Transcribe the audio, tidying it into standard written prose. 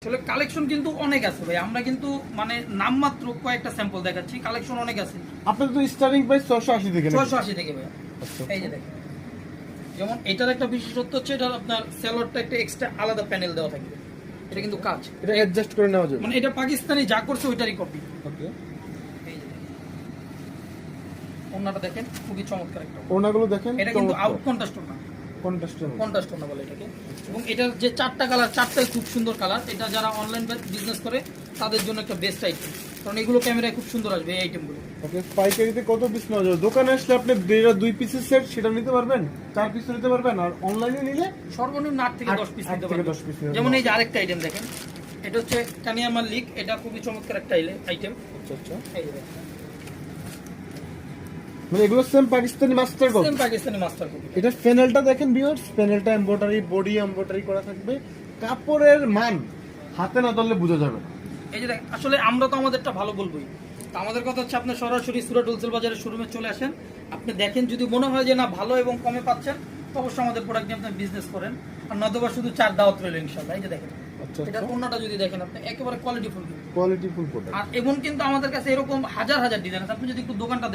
আসলে কালেকশন কিন্তু অনেক আছে ভাই, আমরা কিন্তু মানে নামমাত্র কয়েকটা স্যাম্পল দেখাচ্ছি, কালেকশন অনেক আছে। আপনাদের তো স্টার্টিং প্রাইস 680 থেকে 680 থেকে ভাই। এই যে দেখেন, যেমন এটার একটা বিশেষত্ব হচ্ছে এটা আপনার সেলরটা একটা এক্সট্রা আলাদা প্যানেল দেওয়া থাকবে, এটা কিন্তু কাজ, এটা অ্যাডজাস্ট করে নেওয়া যাবে, মানে এটা পাকিস্তানি যা করছে ওইটারই কপি। ওকে। ওনাটা দেখেন খুবই চমৎকার একটা, ওনাগুলো দেখেন, এটা কিন্তু আউট কন্ট্রাস্ট না, কন্ট্রাস্ট না বলে এটাকে। এবং এটার যে চারটা কালার, চারটাই খুব সুন্দর কালার, এটা যারা অনলাইন বিজনেস করে তাদের জন্য একটা বেস্ট আইটেম, কারণ এগুলো ক্যামেরায় খুব সুন্দর আসবে এই আইটেমগুলো। ওকে। পাইকারিতে কত পিস নেওয়া যাবে? দোকানে আসলে আপনি 2 পিসের সেট সেটা নিতে পারবেন, 4 পিস নিতে পারবেন, আর অনলাইনে নিলে সর্বনিম্ন 8 থেকে 10 পিস নিতে 8 থেকে পারবেন। 10 পিস নিতে যেমন এই যে আরেকটা আইটেম দেখেন, এটা হচ্ছে কানিয়ামার লিক, এটা খুবই চমৎকার একটা আইটেম। আচ্ছা। এই যে দেখেন, মানে এগুলো same Pakistani master copy. Same Pakistani master copy. এটা প্যানেলটা দেখেন ভিউয়ার্স, প্যানেলটা এমব্রয়ডারি, বডি এমব্রয়ডারি করা থাকবে। কাপড়ের মান হাতে না ধরলে বোঝা যাবে না। এই যে দেখেন, আসলে আমরা তো আমাদেরটা ভালো বলবোই, তো আমাদের কথা হচ্ছে আপনি সরাসরি সুরাট হোলসেল বাজারের শোরুমে চলে আসেন, আপনি দেখেন, যদি মনে হয় যে না ভালো এবং কমে পাচ্ছেন তো অবশ্যই আমাদের প্রোডাক্ট নিয়ে আপনি বিজনেস করেন, আর নয়তোবা শুধু 4 দাওয়াত রইল ইনশাআল্লাহ। এই যে দেখেন, আচ্ছা, এটা অন্যটা যদি দেখেন আপনি একেবারে কোয়ালিটিফুল, কোয়ালিটিফুল প্রোডাক্ট। আর এবং কিন্তু আমাদের কাছে এরকম হাজার হাজার ডিজাইন আছে, আপনি যদি একটু দোকানটা